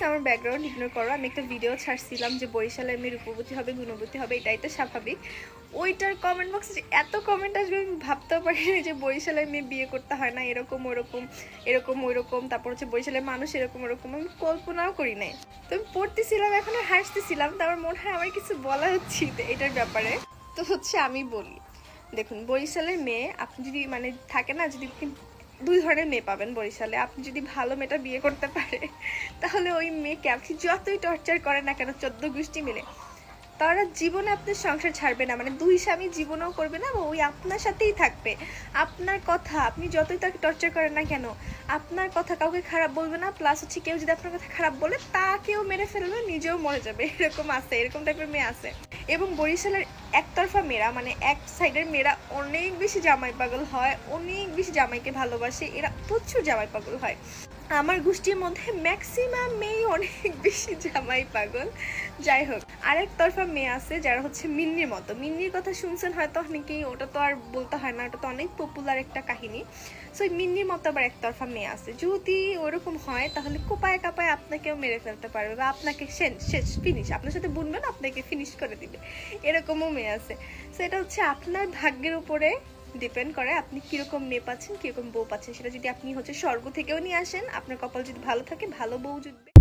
আমার background ignore করো। আমি একটা ভিডিও ছাড়ছিলাম যে বরিশালের মেয়ে রূপবতী হবে, গুণবতী হবে, এটাই তো স্বাভাবিক। ওইটার কমেন্ট বক্সে এত কমেন্ট আসবে আমি ভাবতেও পারিনি যে বরিশালের মেয়ে বিয়ে করতে হয় না, এরকম ওরকম, এরকম ওইরকম, তারপর হচ্ছে বরিশালের মানুষ এরকম ওরকম, আমি কল্পনাও করি নাই। তো আমি পড়তেছিলাম, এখন হাসতেছিলাম, তো আমার মনে হয় আমার কিছু বলা উচিত এটার ব্যাপারে। তো হচ্ছে আমি বলি, দেখুন বরিশালের মেয়ে আপনি যদি মানে থাকে না, যদি দুই ধরনের মেয়ে পাবেন বরিশালে। আপনি যদি ভালো মেয়েটা বিয়ে করতে পারে তাহলে ওই মেয়েকে আপনি যতই টর্চার করেন না কেন 14 গোষ্ঠী মিলে, তারা জীবনে আপনার সংসার ছাড়বে না, মানে দুই স্বামী জীবনেও করবে না, ওই আপনার সাথেই থাকবে। আপনার কথা আপনি যতই তাকে টর্চার করেন না কেন, আপনার কথা কাউকে খারাপ বলবে না, প্লাস হচ্ছে কেউ যদি আপনার কথা খারাপ বলে তাকেও মেরে ফেলবে, নিজেও মরে যাবে। এরকম আছে, এরকম টাইপের মেয়ে আছে। এবং বরিশালের একতরফা মেয়েরা, মানে এক সাইডের মেয়েরা অনেক বেশি জামাই পাগল হয়, অনেক বেশি জামাইকে ভালোবাসে, এরা প্রচুর জামাই পাগল হয়। আমার গোষ্ঠীর মধ্যে ম্যাক্সিমাম মেয়ে অনেক বেশি জামাই পাগল। যাই হোক, আরেক তরফা মেয়ে আছে যারা হচ্ছে মিন্নির মতো। মিন্নির কথা শুনছেন হয়তো অনেকেই, ওটা তো আর বলতে হয় না, ওটা তো অনেক পপুলার একটা কাহিনী। সো মিন্নির মতো আবার একতরফা মেয়ে আছে, যদি ওরকম হয় তাহলে কোপায় কাপায় আপনাকেও মেরে ফেলতে পারবে, বা আপনাকে শেষ ফিনিশ, আপনার সাথে বুনবেন আপনাকে ফিনিশ করে দিবে, এরকমও মেয়ে আছে। সো এটা হচ্ছে আপনার ভাগ্যের উপরে ডিপেন্ড করে আপনি কিরকম মেয়ে পাচ্ছেন, কিরকম বউ পাচ্ছেন। সেটা যদি আপনি হচ্ছে স্বর্গ থেকেও নিয়ে আসেন, আপনার কপাল যদি ভালো থাকে, ভালো বউ জুটবে।